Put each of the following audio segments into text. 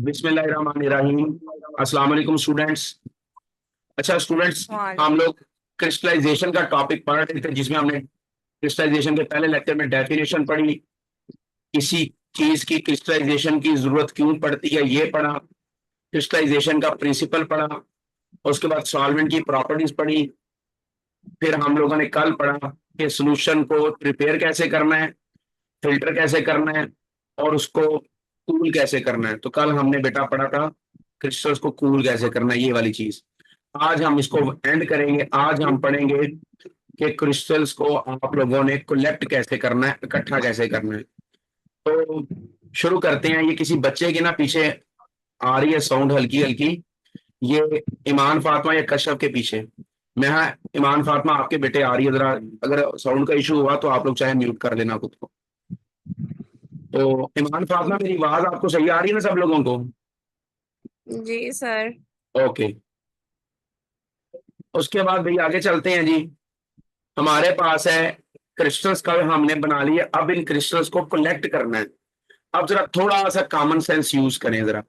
बिस्मिल्लाहिर्रहमानिर्रहीम। अस्सलाम वालेकुम स्टूडेंट्स। अच्छा स्टूडेंट्स, वाले। हम लोग क्रिस्टलाइजेशन का टॉपिक पढ़ रहे थे जिसमें हमने क्रिस्टलाइजेशन के पहले लेक्चर में डेफिनेशन पढ़ी, किसी चीज की क्रिस्टलाइजेशन की जरूरत क्यों पड़ती है ये पढ़ा, क्रिस्टलाइजेशन का प्रिंसिपल पढ़ा, उसके बाद सॉल्वेंट की प्रॉपर्टीज पढ़ी। फिर हम लोगों ने कल पढ़ा कि सोल्यूशन को प्रिपेयर कैसे करना है, फिल्टर कैसे करना है और उसको कूल कैसे करना है। तो कल हमने बेटा पढ़ा था क्रिस्टल्स को कूल कैसे करना है, ये वाली चीज। आज हम इसको एंड करेंगे। आज हम पढ़ेंगे कि क्रिस्टल्स को आप लोगों ने कलेक्ट कैसे करना है, इकट्ठा कैसे करना है। तो शुरू करते हैं। ये किसी बच्चे की ना पीछे आ रही है साउंड हल्की हल्की, ये ईमान फातिमा या कशफ के पीछे। मैं हाँ, ईमान फातिमा आपके बेटे आ रही है, जरा अगर साउंड का इशू हुआ तो आप लोग चाहे म्यूट कर लेना खुद को। तो ईमान फातिमा, मेरी आवाज आपको सही आ रही है ना सब लोगों को? जी सर। ओके। उसके बाद भाई आगे चलते हैं जी। हमारे पास है क्रिस्टल्स का हमने बना लिया, अब इन क्रिस्टल्स को कलेक्ट करना है। अब जरा थोड़ा सा कॉमन सेंस यूज करें जरा,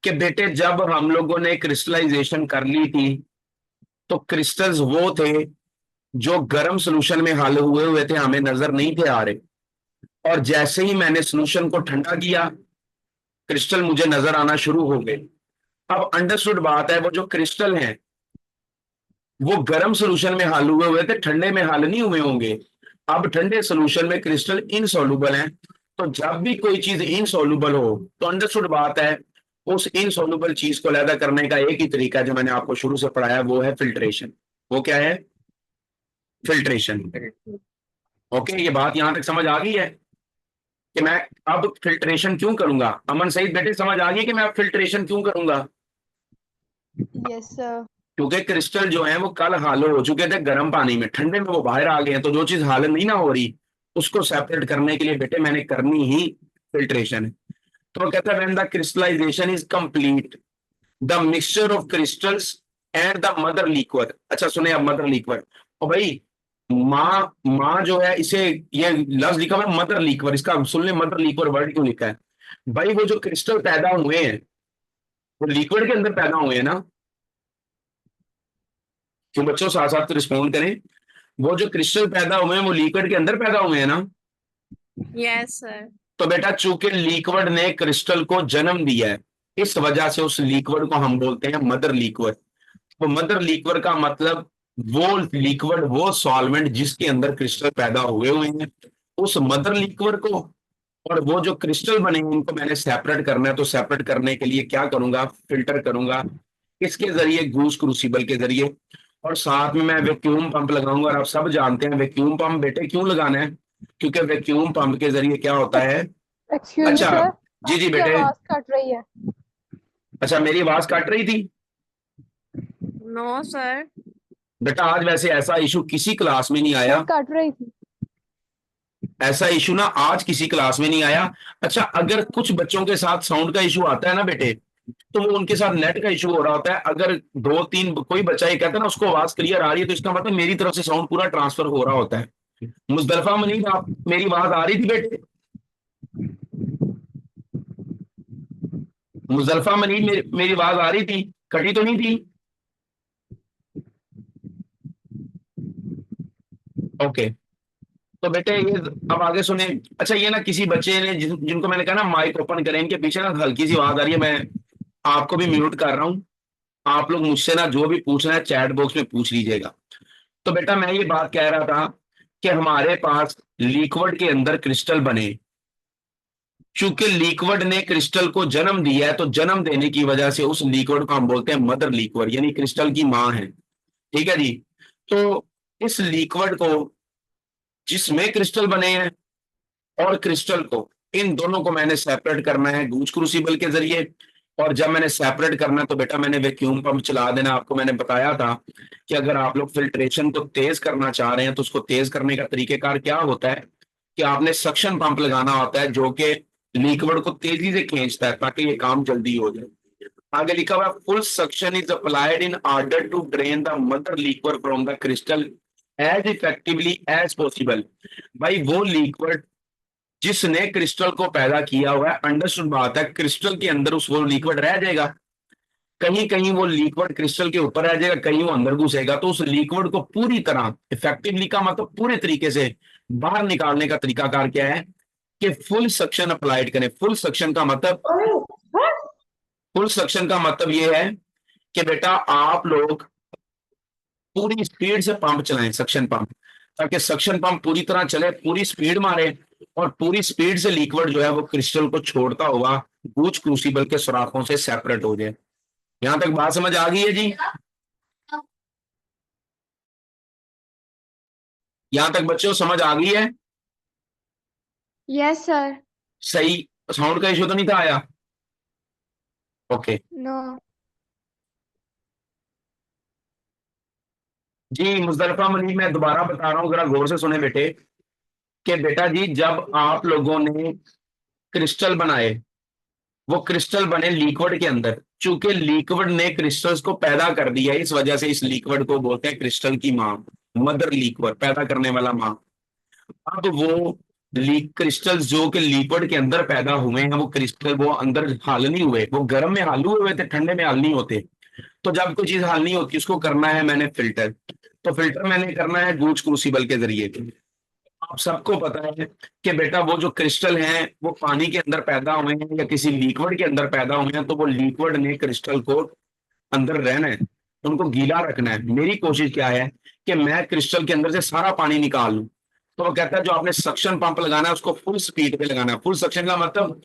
कि बेटे जब हम लोगों ने क्रिस्टलाइजेशन कर ली थी तो क्रिस्टल्स वो थे जो गर्म सोल्यूशन में हल हुए हुए थे, हमें नजर नहीं थे आ रहे। और जैसे ही मैंने सोल्यूशन को ठंडा किया, क्रिस्टल मुझे नजर आना शुरू हो गए। अब अंडरस्टूड बात है, वो जो क्रिस्टल हैं वो गर्म सोल्यूशन में हल हुए हुए थे, ठंडे में हल नहीं हुए होंगे। अब ठंडे सोल्यूशन में क्रिस्टल इनसॉल्युबल हैं। तो जब भी कोई चीज इनसॉल्युबल हो तो अंडरस्टूड बात है, उस इनसॉल्युबल चीज को अलग करने का एक ही तरीका जो मैंने आपको शुरू से पढ़ाया वो है फिल्ट्रेशन। वो क्या है? फिल्ट्रेशन। ओके, ये बात यहां तक समझ आ गई है कि मैं अब फिल्ट्रेशन क्यों करूंगा? अमन सईद बेटे, समझ आ गई कि मैं अब फिल्ट्रेशन क्यों करूंगा? Yes sir. क्योंकि क्रिस्टल जो है वो कल हालो हो चुके थे गर्म पानी में, ठंडे में वो बाहर आ गए हैं। तो जो चीज हाल नहीं ना हो रही उसको सेपरेट करने के लिए बेटे मैंने करनी ही फिल्ट्रेशन है। तो वो कहता है when the crystallization is complete, the mixture of crystals and the mother liquid. अच्छा सुने अब मदर लिक्विड। और भाई माँ माँ जो है, इसे ये लफ्ज लिखा हुआ है मदर लिक्विड, इसका सुन ले मदर लिक्विड वर्ड क्यों लिखा है। भाई वो जो क्रिस्टल पैदा हुए हैं वो लिक्विड के अंदर पैदा हुए हैं ना। क्यों बच्चों, साथ साथ रिस्पॉन्ड करें। वो जो क्रिस्टल पैदा हुए हैं वो लिक्विड के अंदर पैदा हुए हैं ना। Yes sir. तो बेटा चूंकि लिक्विड ने क्रिस्टल को जन्म दिया है, इस वजह से उस लिक्विड को हम बोलते हैं मदर लिक्विड। तो मदर लिक्विड का मतलब वो लिक्विड, वो सॉल्वेंट जिसके अंदर क्रिस्टल पैदा हुए हुए हैं, उस मदर लिक्विड को और वो जो क्रिस्टल बने हैं उनको मैंने सेपरेट करना है। तो सेपरेट करने के लिए क्या करूंगा? फिल्टर करूंगा। किसके जरिए? गूस क्रूसिबल के जरिए। और साथ में मैं वैक्यूम पंप लगाऊंगा। और आप सब जानते हैं वैक्यूम पंप बेटे क्यों लगाना है, क्योंकि वैक्यूम पंप के जरिए क्या होता है। एक्सक्यूज मी अच्छा, सर, जी जी आपकी बेटे। आवाज कट रही है। अच्छा, मेरी आवाज काट रही थी नो सर। बेटा। आज वैसे ऐसा इशू किसी क्लास में नहीं नहीं आया, कट रही थी। ऐसा इशू ना आज किसी क्लास में नहीं आया। अच्छा, अगर कुछ बच्चों के साथ साउंड का इशू आता है ना बेटे, तो वो उनके साथ नेट का इशू हो रहा होता है। अगर दो तीन कोई बच्चा ये कहता है ना उसको आवाज क्लियर आ रही है, तो इसका मतलब मेरी तरफ से साउंड पूरा ट्रांसफर हो रहा होता है। मुजदलफा मनीब, आप मेरी आवाज आ रही थी बेटे? मुजदलफा मनीब, मेरी आवाज आ रही थी? कटी तो नहीं थी? ओके। तो बेटे ये अब आगे सुने। अच्छा, ये ना किसी बच्चे ने जिनको मैंने कहा ना माइक ओपन करें, इनके पीछे ना हल्की सी आवाज आ रही है। मैं आपको भी म्यूट कर रहा हूँ। आप लोग मुझसे ना जो भी पूछना है चैट बॉक्स में पूछ लीजिएगा। तो बेटा मैं ये बात कह रहा था कि हमारे पास लिक्विड के अंदर क्रिस्टल बने। चूंकि लिक्विड ने क्रिस्टल को जन्म दिया है, तो जन्म देने की वजह से उस लिक्विड को हम बोलते हैं मदर लिक्विड, यानी क्रिस्टल की मां है। ठीक है जी। तो इस लिक्विड को, जिसमें क्रिस्टल बने हैं और क्रिस्टल को, इन दोनों को मैंने सेपरेट करना है गूज क्रूसिबल के जरिए। और जब मैंने सेपरेट करना है तो बेटा मैंने वैक्यूम पंप चला देना। आपको मैंने बताया था कि अगर आप लोग फिल्ट्रेशन को तेज करना चाह रहे हैं तो उसको तेज करने का तरीकेकार क्या होता है कि आपने सक्शन पंप लगाना होता है जो कि लिक्विड को तेजी से खींचता है ताकि ये काम जल्दी हो जाए। आगे लिखा हुआ है full suction is applied in order to drain the mother liquid from the crystal as effectively as possible. भाई वो लिक्विड जिसने क्रिस्टल को पैदा किया हुआ है, अंडरस्टूड बात है, क्रिस्टल के अंदर उस वो लिक्विड रह जाएगा, कहीं कहीं वो लिक्विड क्रिस्टल के ऊपर रह जाएगा, कहीं वो अंदर घुसेगा, तो उस लिक्विड को पूरी तरह इफेक्टिवली का मतलब पूरे तरीके से बाहर निकालने का तरीकाकार क्या है कि फुल सक्शन अप्लाइड करें। फुल सक्शन का मतलब ये है कि बेटा आप लोग पूरी स्पीड से पंप चलाएं, सक्शन पंप, ताकि सक्शन पंप पूरी तरह चले, पूरी स्पीड मारे और पूरी स्पीड से लिक्विड जो है वो क्रिस्टल को छोड़ता हुआ गूज क्रूसिबल के सुराखों से सेपरेट हो जाए। यहां तक बात समझ आ गई है जी? यहां तक बच्चों समझ आ गई है? Yes, sir. सही, साउंड का इशू तो नहीं था आया? Okay No. जी मुजफ्फर मलिक, मैं दोबारा बता रहा हूं, जरा गौर से सुने बेटे, कि बेटा जी जब आप लोगों ने क्रिस्टल बनाए, वो क्रिस्टल बने लिक्विड के अंदर, चूंकि लिक्विड ने क्रिस्टल्स को पैदा कर दिया, इस वजह से इस लिक्विड को बोलते हैं क्रिस्टल की मां, मदर लिक्विड, पैदा करने वाला मां। अब वो क्रिस्टल्स जो कि लिक्विड के अंदर पैदा हुए हैं, वो क्रिस्टल वो अंदर हाल नहीं हुए, वो गर्म में हाल हुए थे, ठंडे में हाल नहीं होते। तो जब कोई चीज हाल नहीं होती उसको करना है मैंने फिल्टर, तो फिल्टर मैंने करना है गूज क्रूसिबल के जरिए। आप सबको पता है कि बेटा वो जो क्रिस्टल हैं वो पानी के अंदर पैदा हुए हैं या किसी लिक्विड के अंदर पैदा हुए हैं, तो वो लिक्विड ने क्रिस्टल को अंदर रहना है, उनको गीला रखना है। मेरी कोशिश क्या है कि मैं क्रिस्टल के अंदर से सारा पानी निकाल लूं। तो वो कहता है जो आपने सक्शन पंप लगाना है उसको फुल स्पीड पे लगाना है। फुल सक्शन का मतलब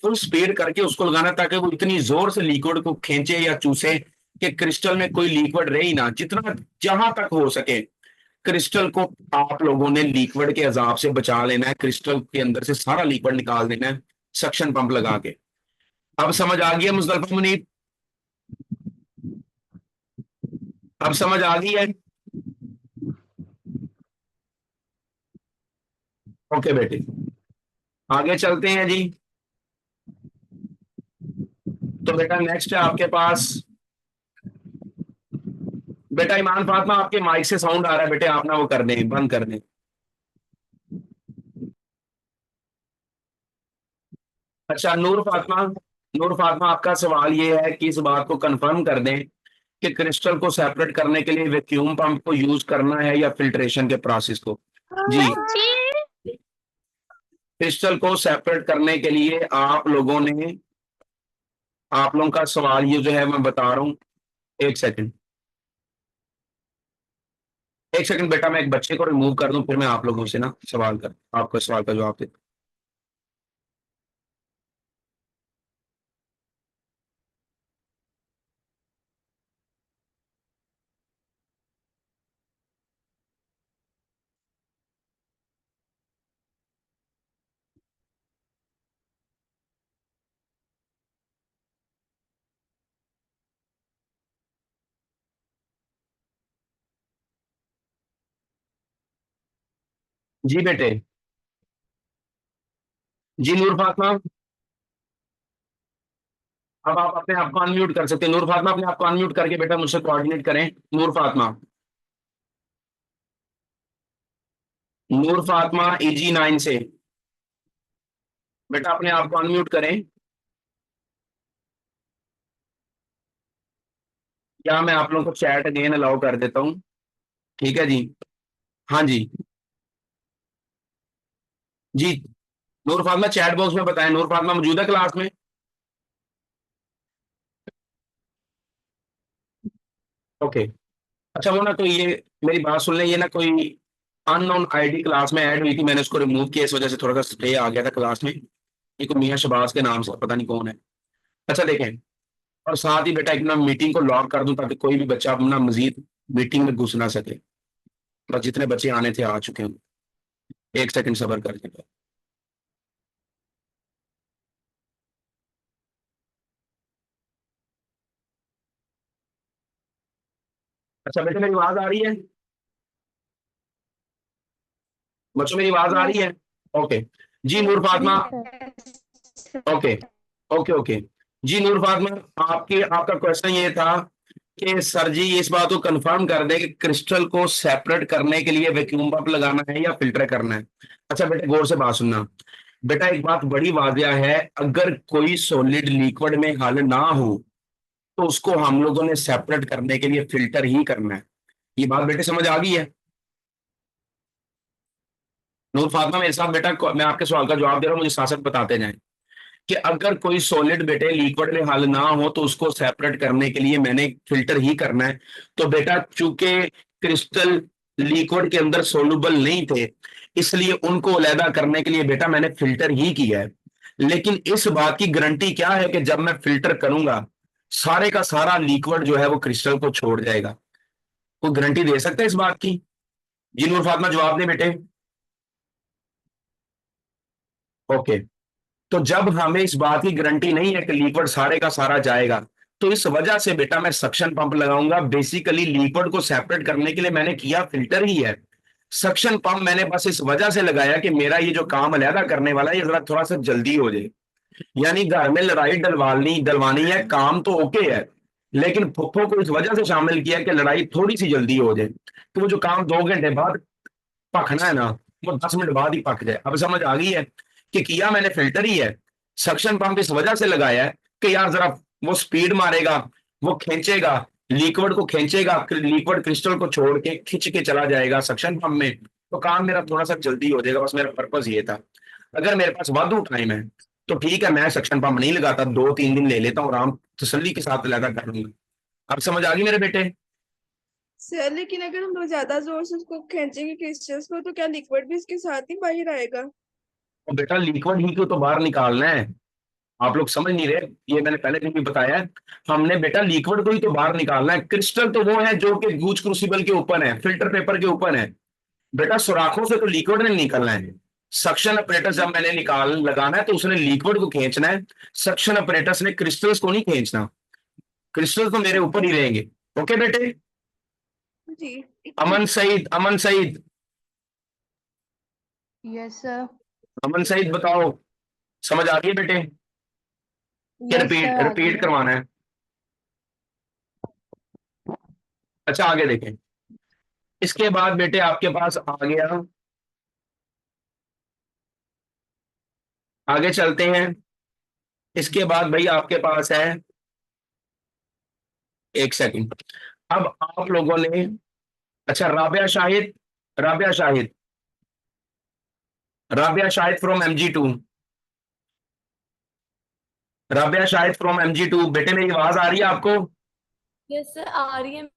फुल स्पीड करके उसको लगाना है, ताकि वो इतनी जोर से लिक्विड को खींचे या चूसे कि क्रिस्टल में कोई लिक्विड रहे ही ना, जितना जहां तक हो सके क्रिस्टल को आप लोगों ने लिक्विड के अजाब से बचा लेना है, क्रिस्टल के अंदर से सारा लिक्विड निकाल देना है सक्शन पंप लगा के। अब समझ आ गई है मुजफ्फर मुनीब? अब समझ आ गई है? ओके बेटे, आगे चलते हैं जी। तो बेटा नेक्स्ट है आपके पास, बेटा ईमान फातिमा, आपके माइक से साउंड आ रहा है बेटे, आप ना वो कर दें, बंद कर दें। अच्छा नूर फातिमा, नूर फातिमा आपका सवाल ये है कि इस बात को कंफर्म कर दें कि क्रिस्टल को सेपरेट करने के लिए वैक्यूम पंप को यूज करना है या फिल्ट्रेशन के प्रोसेस को? जी, क्रिस्टल को सेपरेट करने के लिए आप लोगों ने, आप लोगों का सवाल ये जो है मैं बता रहा हूं, एक सेकंड, एक सेकंड बेटा, मैं एक बच्चे को रिमूव कर दूं, फिर मैं आप लोगों से ना सवाल कर, आपको सवाल का जवाब देता। जी बेटे, जी नूर फातिमा, अब आप अपने आप को अनम्यूट कर सकते हैं। नूर फातिमा अपने आप को अनम्यूट करके बेटा मुझसे कोऑर्डिनेट करें। नूर फातिमा, नूर फातिमा EG9 से बेटा अपने आप को अनम्यूट करें, या मैं आप लोगों को चैट अगेन अलाउ कर देता हूँ, ठीक है जी? हाँ जी, जी नूर फातिमा चैट बॉक्स में बताएं, नूर फातिमा मौजूद है क्लास में? ओके, अच्छा वो ना कोई ये, मेरी बात सुन लें, ये ना कोई अननोन आईडी क्लास में ऐड हुई थी, मैंने उसको रिमूव किया, इस वजह से थोड़ा सा स्टे आ गया था क्लास में। ये कोई मियां शबाज के नाम से, पता नहीं कौन है। अच्छा देखें, और साथ ही बेटा एक ना मीटिंग को लॉक कर दूं, ताकि कोई भी बच्चा अपना मजीद मीटिंग में घुस ना सके। बस जितने बच्चे आने थे आ चुके हैं, एक सेकंड सब्र कर लीजिए। अच्छा बेटा मेरी आवाज आ रही है? बच्चों मेरी आवाज आ रही Yes. है? Okay ji Noor Fatima, Yes. Okay okay okay, ji Noor Fatima, आपकी आपका क्वेश्चन ये था कि सर जी इस बात को कंफर्म कर दें कि क्रिस्टल को सेपरेट करने के लिए वैक्यूम पंप लगाना है या फिल्टर करना है। अच्छा बेटे गौर से बात सुनना, बेटा एक बात बड़ी वाजिया है, अगर कोई सॉलिड लिक्विड में हल ना हो तो उसको हम लोगों ने सेपरेट करने के लिए फिल्टर ही करना है। ये बात बेटे समझ आ गई है? नूर फातिमा मेरे साथ बेटा, मैं आपके सवाल का जवाब दे रहा हूँ, मुझे साथ साथ बताते जाएं कि अगर कोई सॉलिड बेटे लिक्विड में हल ना हो तो उसको सेपरेट करने के लिए मैंने फिल्टर ही करना है। तो बेटा चूंकि क्रिस्टल लिक्विड के अंदर सोलुबल नहीं थे, इसलिए उनको अलहदा करने के लिए बेटा मैंने फिल्टर ही किया है। लेकिन इस बात की गारंटी क्या है कि जब मैं फिल्टर करूंगा सारे का सारा लिक्विड जो है वो क्रिस्टल को छोड़ जाएगा? कोई गारंटी दे सकता है इस बात की? जी नूर फातिमा जवाब दें बेटे। ओके। तो जब हमें इस बात की गारंटी नहीं है कि लिक्विड सारे का सारा जाएगा, तो इस वजह से बेटा मैं सक्शन पंप लगाऊंगा। बेसिकली लिक्विड को सेपरेट करने के लिए मैंने किया फिल्टर ही है। सक्शन पंप मैंने बस इस वजह से लगाया कि मेरा ये जो काम अलहदा करने वाला है ये जरा थोड़ा सा जल्दी हो जाए। यानी घर में लड़ाई डलवानी डलवानी है, काम तो ओके है, लेकिन फुफ्फो को इस वजह से शामिल किया कि लड़ाई थोड़ी सी जल्दी हो जाए, तो वो जो काम 2 घंटे बाद पकना है ना, वो 10 मिनट बाद ही पक जाए। अब समझ आ गई है कि किया मैंने फिल्टर ही है। सक्शन पंप इस वजह से लगाया है कि यार जरा वो स्पीड मारेगा, वो खींचेगा, लिक्विड को खींचेगा, लिक्विड क्रिस्टल को छोड़ के खींच के चला जाएगा सक्शन पंप में, तो काम मेरा थोड़ा सा जल्दी हो जाएगा। बस मेरा पर्पज ये था। अगर मेरे पास वाधू टाइम है तो ठीक है, मैं सक्शन पंप नहीं लगाता, 2-3 दिन ले लेता हूँ आराम, तसल्ली के साथ लगा कर लूंगा। अब समझ आ गई मेरे बेटे? सर लेकिन अगर हम लोग ज्यादा जोर से उसको खींचेंगे क्रिस्टल्स को तो क्या लिक्विड भी इसके साथ ही बाहर आएगा? तो बेटा लिक्विड ही को तो बाहर निकालना है, आप लोग समझ नहीं रहे। ये मैंने पहले दिन भी बताया है, हमने बेटा लिक्विड को ही तो बाहर निकालना है। क्रिस्टल तो वो है जो कि गूज क्रूसिबल के ऊपर है, फिल्टर पेपर के ऊपर है। बेटा सुराखों से तो लिक्विड नहीं निकलना है। सक्शन अपरेटस जब मैंने निकाल लगाना है तो उसने लिक्विड को खींचना है, सक्शन अपरेटस ने क्रिस्टल्स को नहीं खींचना। क्रिस्टल तो मेरे ऊपर ही रहेंगे। ओके बेटे? जी। अमन सईद, अमन सईद, यस सर। अमन सईद बताओ, समझ आ रही है बेटे? क्या यस रिपीट सर आ गई रिपीट है। करवाना है? अच्छा आगे देखें। इसके बाद बेटे आपके पास आ गया, आगे चलते हैं। इसके बाद भाई आपके पास है, एक सेकंड। अब आप लोगों ने, अच्छा Rabia Shahid, Rabia Shahid, Rabia Shahid from MG2, Rabia Shahid from MG2, बेटे मेरी आवाज आ रही है आपको? यस सर आ रही है।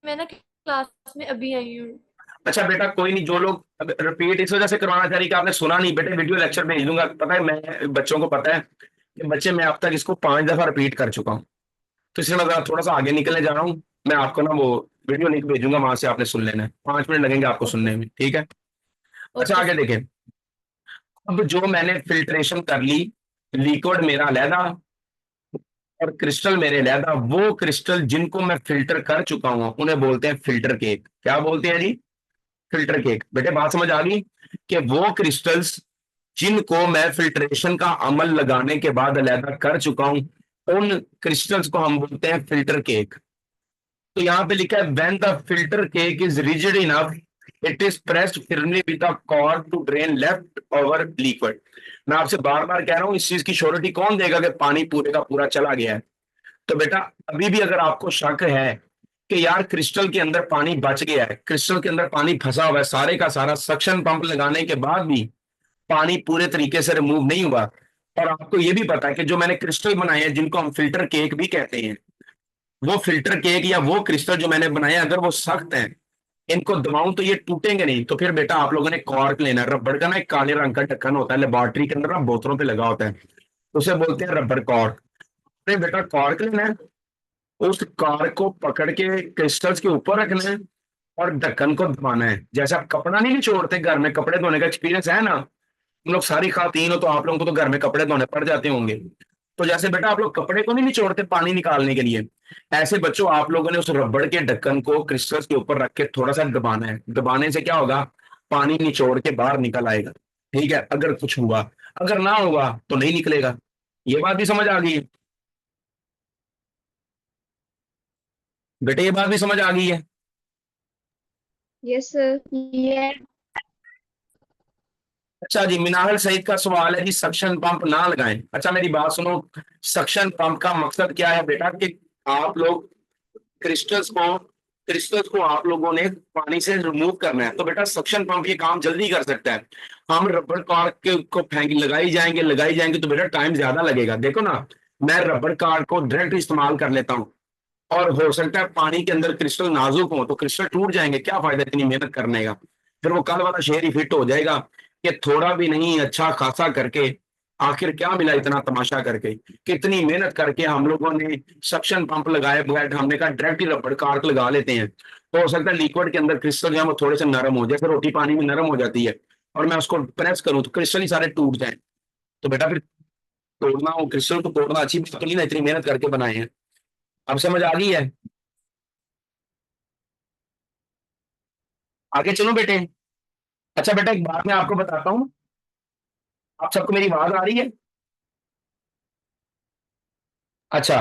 मैं ना क्लास में अभी आई हूँ। अच्छा बेटा कोई नहीं, जो लोग रिपीट इस वजह से करवाना चाह रही कि आपने सुना नहीं, बेटे वीडियो लेक्चर भेज दूंगा। पता है मैं बच्चों को पता है कि बच्चे, मैं अब तक इसको 5 दफा रिपीट कर चुका हूँ, तो इसलिए मैं थोड़ा सा आगे निकलने जा रहा हूँ। मैं आपको ना वो वीडियो लिंक भेजूंगा, वहां से आपने सुन लेना है, 5 मिनट लगेंगे आपको ओके सुनने में, ठीक है? अच्छा ओके आगे सर। देखें। अब जो मैंने फिल्ट्रेशन कर ली, लिक्विड मेरा अलहदा और क्रिस्टल मेरे अलहदा, वो क्रिस्टल जिनको मैं फिल्टर कर चुका हूं उन्हें बोलते हैं फिल्टर केक। क्या बोलते हैं जी? Filter cake. बेटे बात समझ आ गई कि वो क्रिस्टल्स जिनको मैं फिल्ट्रेशन का अमल लगाने के बाद अलहदा कर चुका हूं, उन क्रिस्टल्स को हम बोलते हैं फिल्टर केक। तो यहां पे लिखा है when the filter cake is rigid enough it is pressed firmly with the cord to drain leftover liquid. मैं आपसे बार बार कह रहा हूं, इस चीज की श्योरिटी कौन देगा कि पानी पूरे का पूरा चला गया है? तो बेटा अभी भी अगर आपको शक है कि यार क्रिस्टल के अंदर पानी बच गया है, क्रिस्टल के अंदर पानी फंसा हुआ है, सारे का सारा सक्शन पंप लगाने के बाद भी पानी पूरे तरीके से रिमूव नहीं हुआ, और आपको यह भी पता है कि जो मैंने क्रिस्टल बनाए हैं जिनको हम फिल्टर केक भी कहते हैं, वो फिल्टर केक या वो क्रिस्टल जो मैंने बनाए अगर वो सख्त हैं, इनको दबाऊं तो ये टूटेंगे नहीं। तो फिर बेटा आप लोगों ने कॉर्क लेना है। रबड़ का ना एक काले रंग का ढक्कन होता है, लेबोरेटरी के अंदर ना बोतलों पे लगा होता है, उसे बोलते हैं रबड़ कॉर्क। अरे बेटा कॉर्क लेना है, उस कॉर्क को पकड़ के क्रिस्टल्स के ऊपर रखना है और ढक्कन को दबाना है। जैसे आप कपड़ा नहीं निचोड़ते, घर में कपड़े धोने का एक्सपीरियंस है ना, तुम लोग सारी खातीन हो तो आप लोगों को तो घर में कपड़े धोने पड़ जाते होंगे। तो जैसे बेटा आप लोग कपड़े को नहीं निचोड़ते पानी निकालने के लिए, ऐसे बच्चों आप लोगों ने उस रबड़ के ढक्कन को क्रिस्टल्स के ऊपर रख के थोड़ा सा दबाना है। दबाने से क्या होगा, पानी निचोड़ के बाहर निकल आएगा। ठीक है? अगर कुछ हुआ, अगर ना हुआ तो नहीं निकलेगा। ये बात भी समझ आ गई है? बेटे ये बात भी समझ आ गई है? Yes sir. ये अच्छा जी, मिनाहल सईद का सवाल है जी, सक्शन पंप ना लगाएं। अच्छा मेरी बात सुनो, सक्शन पंप का मकसद क्या है बेटा, कि आप लोग क्रिस्टल्स को क्रिस्टल्स को आप लोगों ने पानी से रिमूव करना है। तो बेटा सक्शन पंप ये काम जल्दी कर सकता है। हम रबड़ कार्ड के को फेंक लगाई जाएंगे तो बेटा टाइम ज्यादा लगेगा। देखो ना, मैं रबड़ कार्ड को डायरेक्ट इस्तेमाल कर लेता हूँ, और हो सकता है पानी के अंदर क्रिस्टल नाजुक हो तो क्रिस्टल टूट जाएंगे, क्या फायदा इतनी मेहनत करने का। फिर वो कल वाला शेर ही फिट हो जाएगा कि थोड़ा भी नहीं, अच्छा खासा करके आखिर क्या मिला इतना तमाशा करके। कितनी मेहनत करके हम लोगों ने सक्शन पंप लगाए बगैर, हमने कहा डायरेक्ट ही रबड़ कार्क लगा लेते हैं, तो हो सकता है लिक्विड के अंदर क्रिस्टल जो है वो थोड़े से नरम हो, जैसे रोटी पानी में नरम हो जाती है, और मैं उसको प्रेस करूं तो क्रिस्टल ही सारे टूट जाए। तो बेटा फिर तोड़ना, वो क्रिस्टल को तोड़ना अच्छी बात तो नहीं ना, इतनी मेहनत करके बनाए हैं। अब समझ आ गई है? आगे चलो बेटे। अच्छा बेटा एक बात मैं आपको बताता हूँ, आप सबको मेरी आवाज आ रही है? अच्छा,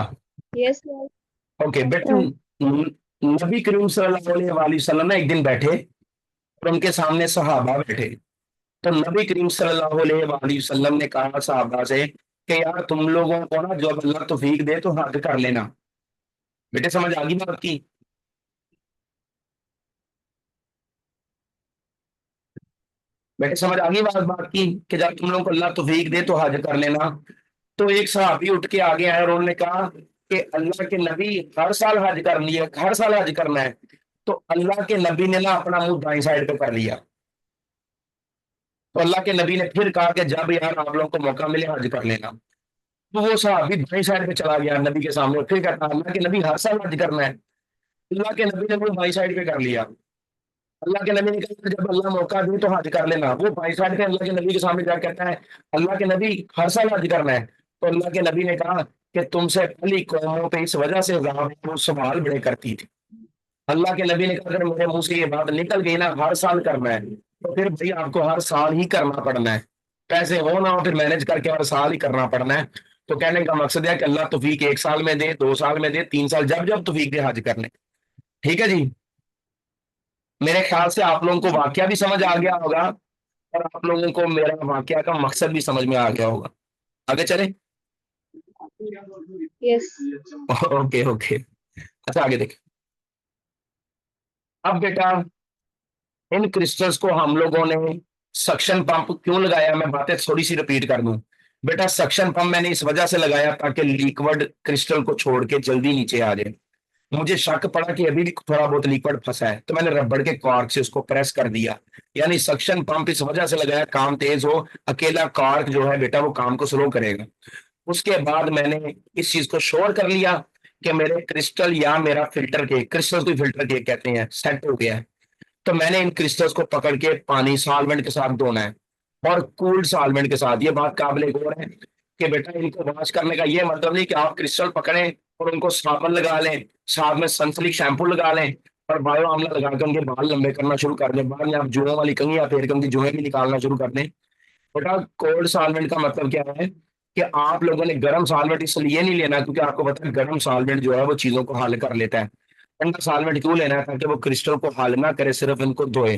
यस सर। ओके बेटा। नबी करीम सल्लल्लाहु अलैहि वसल्लम ना एक दिन बैठे, और उनके सामने सहाबा बैठे। तो नबी करीम सल्लल्लाहु अलैहि वसल्लम ने कहा सहाबा से कि यार तुम लोगों को ना जो अल्लाह तौफीक दे तो हज कर लेना। बेटे समझ आ गई बात की? बेटे समझ आ गई बात की कि जब तुम लोगों को अल्लाह तौफीक दे तो हज कर लेना। तो एक सहाबी उठ के आगे आए और उन्होंने कहा कि अल्लाह के नबी हर साल हज कर लिया, हर साल हज करना है। तो अल्लाह के नबी ने ना अपना मुंह दाई साइड पे कर लिया। तो अल्लाह के नबी ने फिर कहा कि जब यार आप लोगों को मौका मिले हज कर लेना। तो वो सहाबी दाई साइड पे चला गया नबी के सामने, फिर कहता अल्लाह के नबी हर साल हज करना है। अल्लाह के नबी ने वो बाई साइड पे कर लिया। अल्लाह के नबी ने कहा जब अल्लाह मौका दे तो हज कर लेना। वो बाई साइड पे अल्लाह के नबी के सामने जा कहता है अल्लाह के नबी हर साल हज करना है। तो अल्लाह के नबी ने कहा कि तुमसे पहली कौमों पे इस वजह से वो सवाल बड़े करती थी। अल्लाह के नबी ने कहा अगर मेरे मुंह से ये बात निकल गई ना हर साल करना है, तो फिर भाई आपको हर साल ही करना पड़ना है। पैसे हो ना हो फिर मैनेज करके हर साल ही करना पड़ना है। तो कहने का मकसद है कि अल्लाह तौफीक एक साल में दे, 2 साल में दे, 3 साल, जब जब तौफीक दे हज करने। ठीक है जी। मेरे ख्याल से आप लोगों को वाकया भी समझ आ गया होगा, और आप लोगों को मेरा वाकया का मकसद भी समझ में आ गया होगा। आगे चले? यस। Okay okay. अच्छा आगे देखें। अब बेटा इन क्रिस्टल्स को हम लोगों ने सक्शन पंप क्यों लगाया, मैं बातें थोड़ी सी रिपीट कर दूं। बेटा सक्शन पंप मैंने इस वजह से लगाया ताकि लिक्विड क्रिस्टल को छोड़ के जल्दी नीचे आ जाए। मुझे शक पड़ा कि अभी भी थोड़ा बहुत लिक्विड फंसा है, तो मैंने रबड़ के कॉर्क से उसको प्रेस कर दिया। यानी सक्शन पंप इस वजह से लगाया काम तेज हो, अकेला कॉर्क जो है बेटा वो काम को स्लो करेगा। उसके बाद मैंने इस चीज को श्योर कर लिया कि मेरे क्रिस्टल या मेरा फिल्टर केक, क्रिस्टल को फिल्टर केक कहते हैं, सेट हो गया है। तो मैंने इन क्रिस्टल्स को पकड़ के पानी सॉल्वेंट के साथ धोना है, और कूल्ड सॉल्वेंट के साथ। ये बात काबिल गौर है कि बेटा इनको वॉश करने का ये मतलब नहीं कि आप क्रिस्टल पकड़ें और उनको साबुन लगा लें, साथ में सनसिल्क शैम्पू लगा लें, और बायो आमला लगा के उनके बाल लंबे करना शुरू कर दें। बाद में आप जुएं वाली कंघी या फेर कंघी जुएं भी निकालना शुरू कर दें। बेटा कोल्ड सॉल्वेंट का मतलब क्या है कि आप लोगों ने गर्म सॉल्वेंट इसलिए नहीं लेना क्योंकि आपको पता है गर्म सॉल्वेंट जो है वो चीजों को हल कर लेता है। ठंडा सॉल्वेंट क्यों लेना है? ताकि वो क्रिस्टल को हल ना करे, सिर्फ इनको धोए।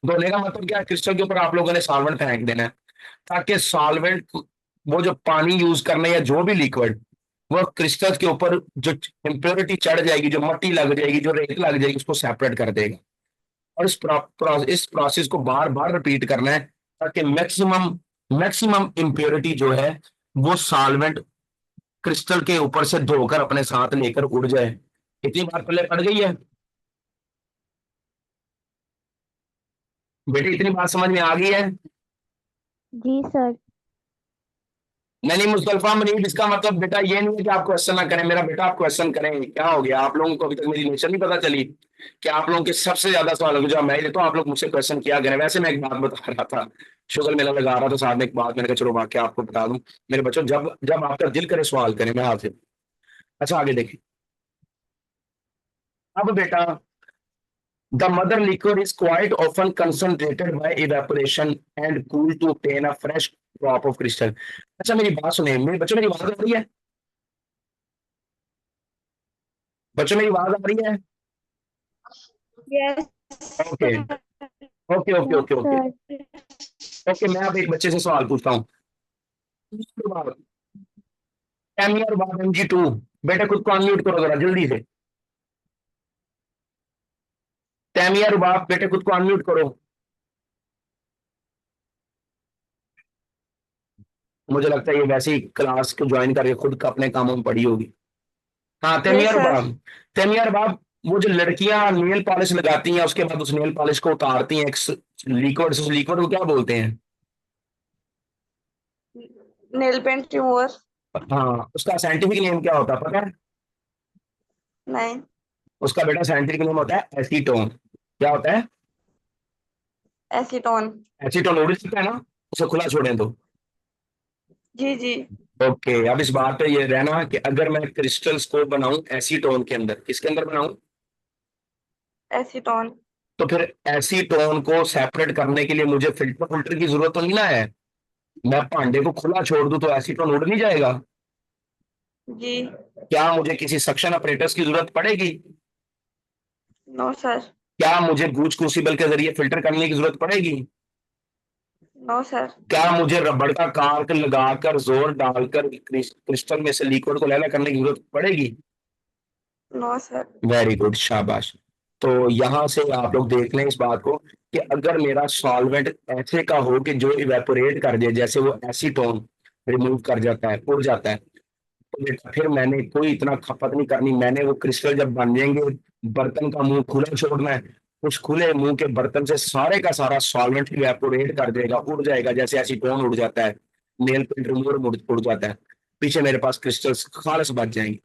धोने का मतलब क्या है? क्रिस्टल के ऊपर आप लोगों ने सॉल्वेंट फेंक देना है, ताकि सॉल्वेंट वो जो पानी यूज करना है या जो भी लिक्विड, वो क्रिस्टल के ऊपर जो इम्प्योरिटी चढ़ जाएगी, जो मट्टी लग जाएगी, जो रेत लग जाएगी, उसको सेपरेट कर देगा। और इस प्रोसेस को बार बार रिपीट करना है ताकि मैक्सिमम मैक्सिमम इम्प्योरिटी जो है वो सॉल्वेंट क्रिस्टल के ऊपर से धोकर अपने साथ लेकर उड़ जाए। इतनी बात पहले पड़ गई है बेटी? इतनी बात समझ में आ गई है? जी सर। नहीं मुस्तफा मनीब, इसका मतलब बेटा ये नहीं है कि आप क्वेश्चन ना करें। मेरा बेटा आप क्वेश्चन करें। क्या हो गया आप लोगों को? अभी तक मेरी नेचर नहीं पता चली कि आप लोगों के सबसे ज्यादा सवाल जो मैं लेता हूँ आप लोग मुझसे क्वेश्चन किया करें। वैसे मैं एक बात बता रहा था, शुगर मेला लगा रहा था साथ में, एक बात मैंने कहा चलो वाकई आपको बता दूं। मेरे बच्चों जब जब आपका दिल करे सवाल करें, मैं हाजिर। अच्छा आगे देखिए। अब बेटा the mother liquid is quite often concentrated by evaporation and cooled to obtain a fresh crop of crystal। अच्छा मेरी बात सुनिए, मेरे बच्चों मेरी आवाज आ रही है? बच्चों मेरी आवाज आ रही है? Yes okay okay okay okay okay. Sir okay, मैं अब एक बच्चे से सवाल पूछता हूँ। एम बाब MG2, बेटा खुद को अनम्यूट करो जरा जल्दी से। तैमिया रुबाब, बेटे खुद को अनम्यूट करो। मुझे लगता है ये वैसे ही क्लास को ज्वाइन करके खुद का अपने कामों में पड़ी होगी। हाँ तैमिया यस सर। रुबाब। तैमिया रुबाब, वो जो लड़कियां नेल पॉलिश लगाती हैं उसके बाद उस नेल पॉलिश को उतारती हैं, लिक्विड, उस लिक्विड को क्या बोलते हैं? Nail paint remover. हाँ, उसका साइंटिफिक नेम क्या होता है पता है? नहीं। उसका बेटा साइंटिफिक नेम होता है एसीटोन। क्या होता है? एसीटोन। एसीटोन। उड़ सकता है ना उसे खुला छोड़ें तो? जी जी। ओके, अब इस बात पे ये रहना कि अगर मैं क्रिस्टल्स को बनाऊं एसीटोन के अंदर, किसके अंदर बनाऊं? एसीटोन। तो फिर एसीटोन को सेपरेट करने के लिए मुझे फिल्टर फिल्टर की जरूरत तो नहीं ना है। मैं भांडे को खुला छोड़ दूं तो एसीटोन उड़ नहीं जाएगा? जी। क्या मुझे किसी सक्शन अपरेटर्स की जरूरत पड़ेगी? No sir. क्या मुझे गूज क्रूसिबल के जरिए फिल्टर करने की जरूरत पड़ेगी? No sir. क्या मुझे रबड़ का कार्क लगाकर जोर डालकर क्रिस्टल में से लिक्विड को लैला करने की जरूरत पड़ेगी? No sir. वेरी गुड, शाबाश। तो यहां से आप लोग देख लें इस बात को कि अगर मेरा सॉल्वेंट ऐसे का हो कि जो इवेपोरेट कर दे, जैसे वो एसीटोन रिमूव कर जाता है, उड़ जाता है, तो बेटा फिर मैंने कोई इतना खपत नहीं करनी। मैंने वो क्रिस्टल जब बन जाएंगे, बर्तन का मुंह खुला छोड़ना है। उस खुले मुंह के बर्तन से सारे का सारा सॉल्वेंट इवेपोरेट कर देगा, उड़ जाएगा, जैसे एसीटोन उड़ जाता है, नेल पेंट रिमूवर उड़ जाता है। पीछे मेरे पास क्रिस्टल्स खालस बच जाएंगे।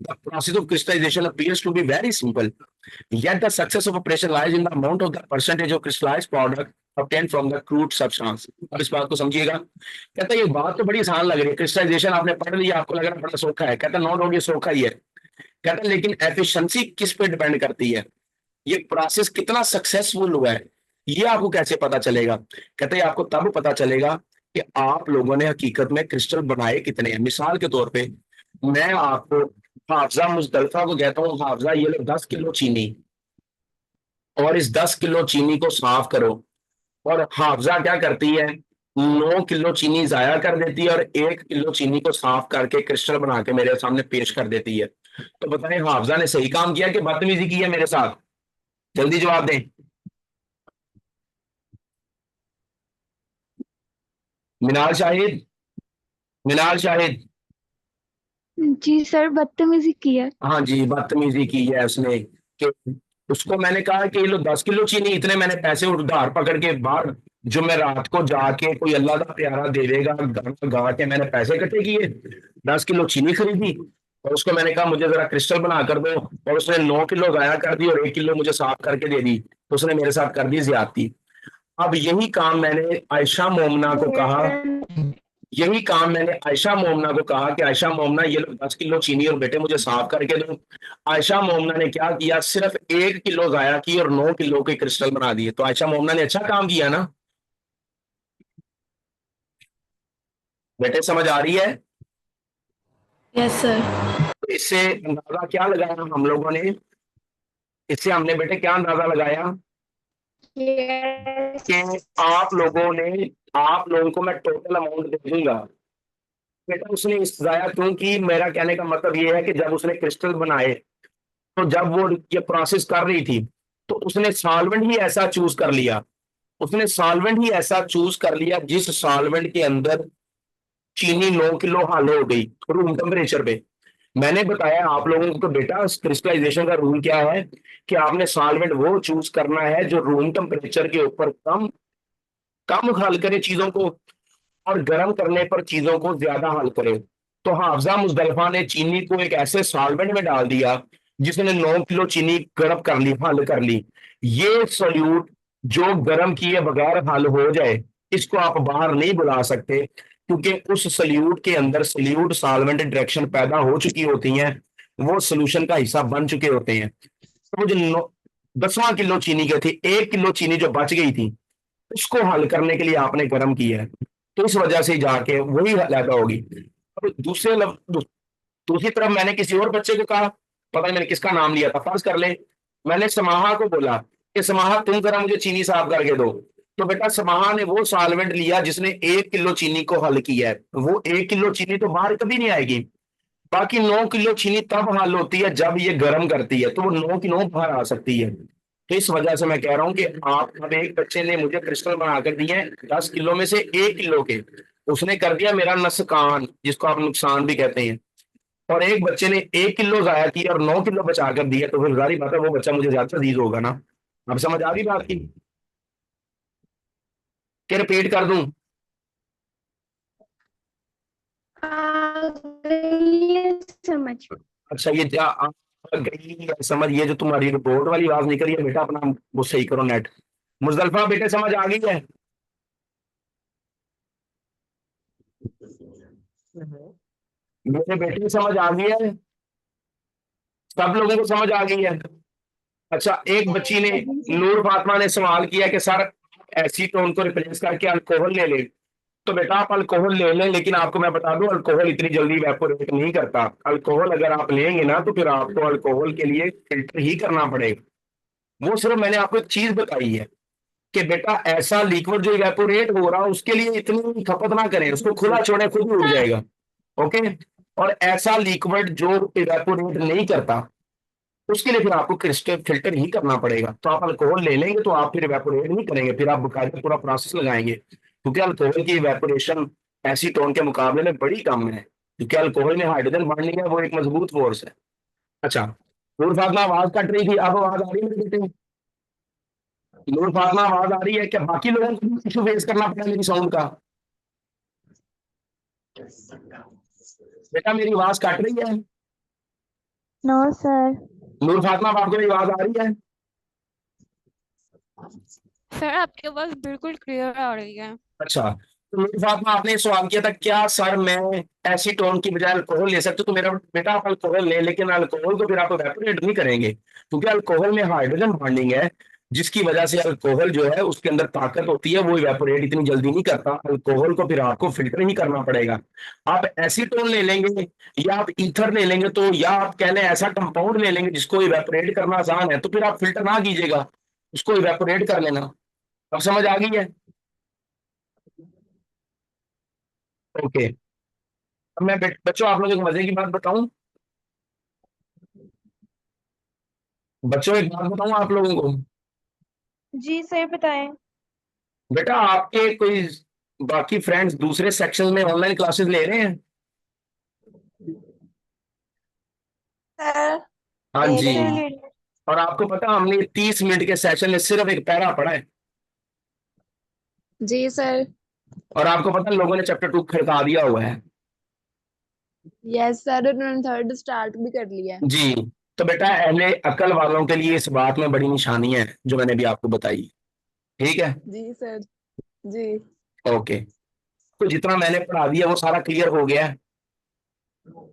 The process of crystallization appears to be very simple, yet the success of operation lies in the amount of the percentage of crystallized product obtained from the crude substance. अब इस बात को समझिएगा। कहता है ये बात तो बड़ी आसान लग रही है, क्रिस्टलाइजेशन आपने पढ़ लिया, आपको लग रहा है बड़ा सौखा है। कहता है नो डाउट ये सौखा ही है। कहता है लेकिन एफिशिएंसी किस पे डिपेंड करती है, ये प्रोसेस कितना सक्सेसफुल हुआ है, ये आपको कैसे पता चलेगा? कहते हैं आपको तब पता चलेगा कि आप लोगों ने हकीकत में क्रिस्टल बनाए कितने हैं। मिसाल के तौर पे मैं आपको हाफजा मुजदलिफा को कहता हूँ, हाफजा ये लो 10 किलो चीनी, और इस 10 किलो चीनी को साफ करो। और हाफजा क्या करती है, 9 किलो चीनी जाया कर देती है और 1 किलो चीनी को साफ करके क्रिस्टल बना के मेरे सामने पेश कर देती है। तो बताएं हाफजा ने सही काम किया कि बदतमीजी की है मेरे साथ? जल्दी जवाब दें। मिनाल शाहिद, मिनाल शाहिद। जी सर, बदतमीजी की है। हाँ जी, बदतमीजी की है उसने। कि उसको मैंने कहा कि ये लो 10 किलो चीनी, इतने मैंने पैसे उधार पकड़ के बाहर जो मैं रात को जाके कोई अल्लाह का प्यारा दे देगा गाना गा के मैंने पैसे इकट्ठे किए, 10 किलो चीनी खरीदी, और उसको मैंने कहा मुझे जरा क्रिस्टल बना कर दो, और उसने 9 किलो गाया कर दी और 1 किलो मुझे साफ करके दे दी, तो उसने मेरे साथ कर दी ज्यादती। अब यही काम मैंने आयशा मोमना को कहा, यही काम मैंने आयशा मोमना को कहा कि आयशा मोमना ये लो 10 किलो चीनी और बेटे मुझे साफ करके दो। आयशा मोमना ने क्या किया, सिर्फ 1 किलो जाया की और 9 किलो के क्रिस्टल बना दिए। तो आयशा मोमना ने अच्छा काम किया ना? बेटे समझ आ रही है? Yes sir. तो इससे अंदाजा क्या लगाया हम लोगों ने, इससे हमने बेटे क्या अंदाजा लगाया यस। कि आप लोगों को मैं टोटल अमाउंट दे दूंगा। बेटा उसने इस जाया क्यों की, मेरा कहने का मतलब ये है कि जब उसने क्रिस्टल बनाए, तो जब वो ये प्रोसेस कर रही थी, तो उसने सॉल्वेंट ही ऐसा चूज कर लिया, उसने सॉल्वेंट ही ऐसा चूज कर लिया जिस सॉल्वेंट के अंदर चीनी 9 किलो हल हो गई रूम टेम्परेचर पे। मैंने बताया आप लोगों को बेटा क्रिस्टलाइजेशन का रूल क्या है कि आपने सॉल्वेंट वो चूज करना है जो रूम टेम्परेचर के ऊपर कम कम हल करे चीजों को, और गर्म करने पर चीजों को ज्यादा हल करे। तो हाफजा मुजदलिफा ने चीनी को एक ऐसे सॉल्वेंट में डाल दिया जिसने 9 किलो चीनी गर्म कर ली, हल कर ली। ये सोल्यूट जो गर्म किए बगैर हल हो जाए, इसको आप बाहर नहीं बुला सकते, क्योंकि उस सल्यूट के अंदर सल्यूट सॉल्वेंट इंटरेक्शन पैदा हो चुकी होती हैं, वो सोल्यूशन का हिस्सा बन चुके होते हैं। तो जो 10वां किलो चीनी के थी, 1 किलो चीनी जो बच गई थी उसको हल करने के लिए आपने गर्म किया है, तो इस वजह से जाके वही पैदा होगी। और दूसरी तरफ मैंने किसी और बच्चे को कहा, पता नहीं मैंने किसका नाम लिया था, फर्ज कर ले मैंने समाहा को बोला कि समाहा तुम जरा मुझे चीनी साफ करके दो। तो बेटा समाहा ने वो सॉल्वेंट लिया जिसने 1 किलो चीनी को हल किया है। वो 1 किलो चीनी तो बाहर कभी नहीं आएगी, बाकी 9 किलो चीनी तब हल होती है जब ये गर्म करती है, तो वो 9 की 9 बाहर आ सकती है। तो इस वजह से मैं कह रहा हूं कि आप, अब एक बच्चे ने मुझे क्रिस्टल बनाकर दिए हैं 10 किलो में से 1 किलो के, उसने कर दिया मेरा नुकसान, जिसको आप नुकसान भी कहते हैं। और एक बच्चे ने 1 किलो जाया किया और 9 किलो बचा कर दिया, तो फिर जारी बात है वो बच्चा मुझे ज्यादा अजीज होगा ना। अब समझ आ गई बात की कि रिपीट कर दूं? आ गई है समझ। अच्छा, ये आ गई है समझ। ये जो तुम्हारी रिपोर्ट वाली आवाज निकली है बेटा, अपना वो सही करो नेट। मुजल्फा बेटे समझ आ गई है? मेरे बेटे समझ आ गई है? सब लोगों को समझ आ गई है? अच्छा, एक बच्ची ने, नूर फातिमा ने सवाल किया कि सर एसीटोन को रिप्लेस करके अल्कोहल ले ले। तो बेटा आप अल्कोहल ले लें, लेकिन आपको मैं बता दूं अल्कोहल इतनी जल्दी वेपोरेट नहीं करता। अल्कोहल अगर आप लेंगे ना तो फिर आपको अल्कोहल के लिए फिल्टर ही करना पड़ेगा। वो सिर्फ मैंने आपको एक चीज बताई है कि बेटा ऐसा लिक्विड जो इवेपोरेट हो रहा है उसके लिए इतनी खपत ना करें, उसको खुला छोड़े खुद ही उड़ जाएगा। ओके। और ऐसा लिक्विड जो इवेपोरेट नहीं करता उसके लिए फिर आपको क्रिस्टल फिल्टर ही करना पड़ेगा। तो आप अल्कोहल ले लेंगे तो आप फिर इवेपोरेट नहीं करेंगे, फिर आप बकायदा पूरा प्रोसेस लगाएंगे, क्योंकि अल्कोहल की इवेपोरेशन एसीटोन के मुकाबले में बड़ी कम है, क्योंकि अल्कोहल में हाइड्रोजन बॉन्डिंग है, वो एक मजबूत फोर्स है। अच्छा, नूर फातिमा आवाज कट रही थी, अब आवाज आ रही है मेरे बेटे? नूर फातिमा आवाज आ रही है क्या? बाकी लोगों को इशू फेस करना पड़ा मेरी साउंड का? बेटा मेरी आवाज कट रही है? No sir. नूर फातिमा आपको मेरी आवाज आ रही है? सर आपकी आवाज बिल्कुल क्लियर आ रही है। अच्छा, तो नूर फातिमा आपने सवाल किया था क्या सर मैं एसीटोन की बजाय अल्कोहल ले सकते? तो मेरा बेटा आप अल्कोहल ले, लेकिन अल्कोहल को फिर आप इवेपोरेट नहीं करेंगे, क्योंकि अल्कोहल में हाइड्रोजन बॉन्डिंग है, जिसकी वजह से अल्कोहल जो है उसके अंदर ताकत होती है, वो इवेपोरेट इतनी जल्दी नहीं करता। अल्कोहल को फिर आपको फिल्टर ही करना पड़ेगा। आप एसीटोन ले लेंगे या आप ईथर ले लेंगे, तो या आप कह लें ऐसा कंपाउंड ले लेंगे जिसको इवेपोरेट करना आसान है, तो फिर आप फिल्टर ना कीजिएगा, उसको इवेपोरेट कर लेना। अब समझ आ गई है? ओके। अब मैं बच्चों आप लोगों को मजे की बात बताऊं? बच्चों एक बात बताऊं आप लोगों को? जी सर बताएं। बेटा आपके कोई बाकी फ्रेंड्स दूसरे सेक्शन में ऑनलाइन क्लासेस ले रहे हैं? सर हाँ ले जी। रहे हैं। और आपको पता हमने 30 मिनट के सेशन में सिर्फ एक पैरा पढ़ा है, जी सर। और आपको पता है लोगों ने चैप्टर 2 खड़का दिया हुआ है। यस सर, उन्होंने थर्ड स्टार्ट भी कर लिया है। जी। तो बेटा अहले अकल वालों के लिए इस बात में बड़ी निशानी है जो मैंने भी आपको बताई। ठीक है? जी सर। जी। ओके। तो जितना मैंने पढ़ा दिया वो सारा क्लियर हो गया है?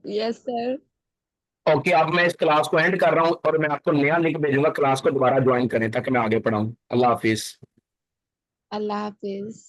Yes sir. ओके, अब मैं इस क्लास को एंड कर रहा हूँ और मैं आपको नया लिंक भेजूंगा, क्लास को दोबारा ज्वाइन करें ताकि मैं आगे पढ़ाऊँ। अल्लाह हाफिज। अल्लाह हाफिज।